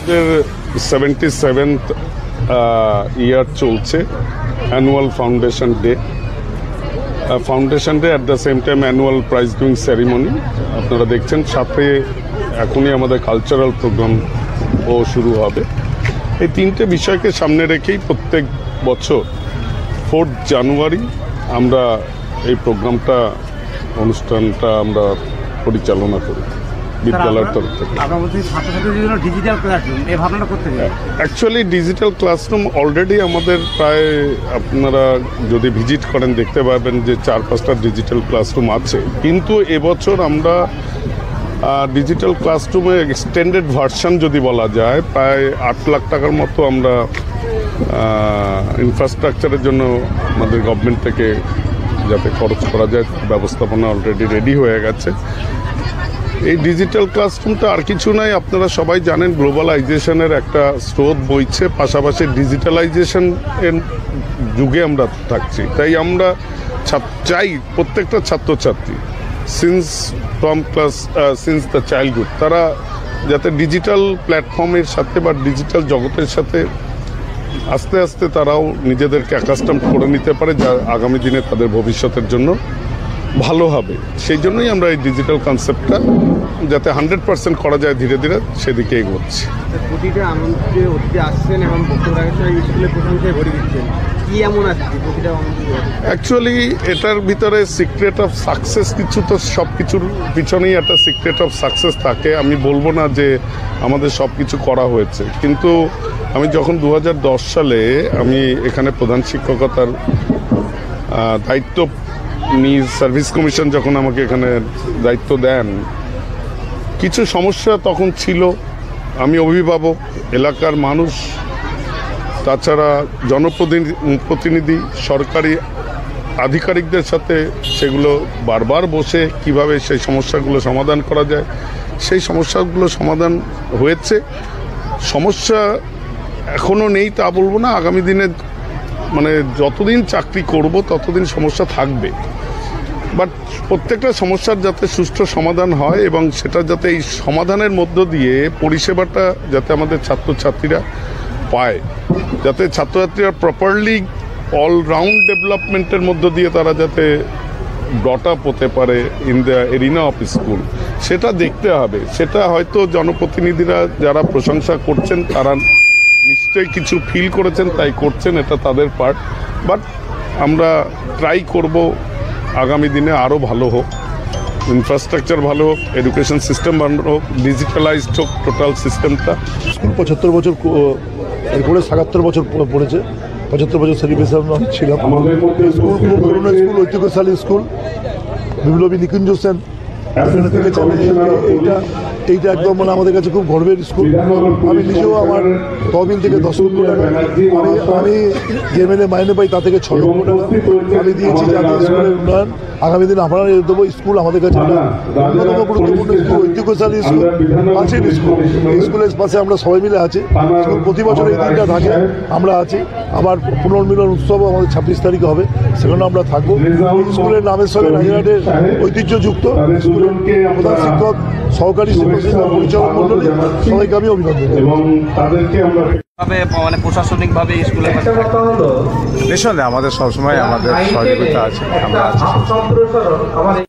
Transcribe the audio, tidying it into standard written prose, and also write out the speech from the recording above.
আমাদের 77th ইয়ার চলছে annual foundation day. At the same time annual prize giving ceremony আপনারা দেখছেন, সাথে এখনই আমাদের কালচারাল প্রোগ্রামও শুরু হবে। এই তিনটে বিষয়কে সামনে রেখেই প্রত্যেক বছর 4 জানুয়ারি আমরা এই অনুষ্ঠানটা আমরা পরিচালনা করি বিদ্যালয়ের তরফ থেকে। অ্যাকচুয়ালি ডিজিটাল ক্লাসরুম অলরেডি আমাদের প্রায়, আপনারা যদি ভিজিট করেন দেখতে পাবেন যে 4-5টা ডিজিটাল ক্লাসরুম আছে, কিন্তু এবছর আমরা ডিজিটাল ক্লাসরুমে এক্সটেন্ডেড ভার্সন যদি বলা যায়, প্রায় 8 লাখ টাকার মতো আমরা ইনফ্রাস্ট্রাকচারের জন্য আমাদের গভর্নমেন্ট থেকে যাতে খরচ করা যায় ব্যবস্থাপনা অলরেডি রেডি হয়ে গেছে। এই ডিজিটাল ক্লাসরুমটা আর কিছু নাই, আপনারা সবাই জানেন গ্লোবালাইজেশনের একটা স্রোত বইছে, পাশাপাশি ডিজিটালাইজেশন এর যুগে আমরা থাকছি। তাই আমরা চাই প্রত্যেকটা ছাত্রছাত্রী সিন্স দ্য চাইল্ডহুড তারা যাতে ডিজিটাল প্ল্যাটফর্মের সাথে বা ডিজিটাল জগতের সাথে আস্তে আস্তে তারাও নিজেদেরকে অ্যাকাস্টম করে নিতে পারে, যা আগামী দিনে তাদের ভবিষ্যতের জন্য ভালো হবে। সেই জন্যই আমরা এই ডিজিটাল কনসেপ্টটা যাতে 100% করা যায় ধীরে ধীরে সেদিকে এগোচ্ছি। প্রতিটা আনন্দে অতিথি আসছেন এবং স্কুলের প্রশংসায় ভরে দিচ্ছেন, কি এমন আছে প্রতিটা অ্যাকচুয়ালি এটার ভিতরে সিক্রেট অফ সাকসেস কিছু, তো সব কিছুর পিছনেই একটা সিক্রেট অফ সাকসেস থাকে। আমি বলবো না যে আমাদের সব কিছু করা হয়েছে, কিন্তু আমি যখন 2010 সালে আমি এখানে প্রধান শিক্ষকতার দায়িত্ব সার্ভিস কমিশন যখন আমাকে এখানে দায়িত্ব দেন, কিছু সমস্যা তখন ছিল। আমি অভিভাবক, এলাকার মানুষ, তাছাড়া জনপ্রতিনিধি, সরকারি আধিকারিকদের সাথে সেগুলো বারবার বসে কিভাবে সেই সমস্যাগুলো সমাধান করা যায়, সেই সমস্যাগুলো সমাধান হয়েছে। সমস্যা এখনও নেই তা বলবো না, আগামী দিনে মানে যতদিন চাকরি করব ততদিন সমস্যা থাকবে, বাট প্রত্যেকটা সমস্যার যাতে সুষ্ঠু সমাধান হয় এবং সেটা যাতে এই সমাধানের মধ্য দিয়ে পরিষেবাটা যাতে আমাদের ছাত্রছাত্রীরা পায়, যাতে ছাত্রছাত্রীরা প্রপারলি অলরাউন্ড ডেভেলপমেন্টের মধ্য দিয়ে তারা যাতে ব্রট আপ হতে পারে in the arena of school, সেটা দেখতে হবে। সেটা হয়তো জনপ্রতিনিধিরা যারা প্রশংসা করছেন তারা নিশ্চয়ই কিছু ফিল করেছেন তাই করছেন, এটা তাদের পার্ট। বাট আমরা ট্রাই করব আগামী দিনে আরও ভালো হোক, ইনফ্রাস্ট্রাকচার ভালো হোক, এডুকেশন সিস্টেম ভালো হোক, ডিজিটালাইজড হোক টোটাল সিস্টেমটা। স্কুল 75 বছর এরপরে 77 বছর পড়েছে, 75 বছর সেলিব্রেশন ছিলাম। স্কুল খুব পুরনো স্কুল, ঐতিহ্যশালী স্কুল, বিপ্লবী নিকুঞ্জ সেন থেকে এইটা একদম মানে আমাদের কাছে খুব গর্বের স্কুল। আমি নিজেও আমার তহবিল থেকে 10 লক্ষ টাকা, আমি যে এমএলএ মাইনে পাই তা থেকে 6 লক্ষ টাকা আমি দিয়েছি জাতীয় স্কুলের উন্নয়ন। আগামী দিন আপনারা দেবো। স্কুল আমাদের কাছে অন্যতম গুরুত্বপূর্ণ স্কুল, ঐতিহ্যশালী স্কুল, প্রাচীন স্কুল। এই স্কুলের পাশে আমরা সবাই মিলে আছি। স্কুল প্রতি বছর এই দিনটা থাকে, আমরা আছি। আবার পুনর্মিলন উৎসবও আমাদের 26 তারিখে হবে, সেখানে আমরা থাকবো। স্কুলের নামের সঙ্গে রাজীরহাটের ঐতিহ্যযুক্ত স্কুলের প্রধান শিক্ষক, সহকারী শিক্ষক, পরিচালক মন্ডলী সবাইকে আমি অভিনন্দন মানে প্রশাসনিকভাবে স্কুলে নিঃসন্দেহে আমাদের সবসময় আমাদের সহযোগিতা আছে, আমরা আছি।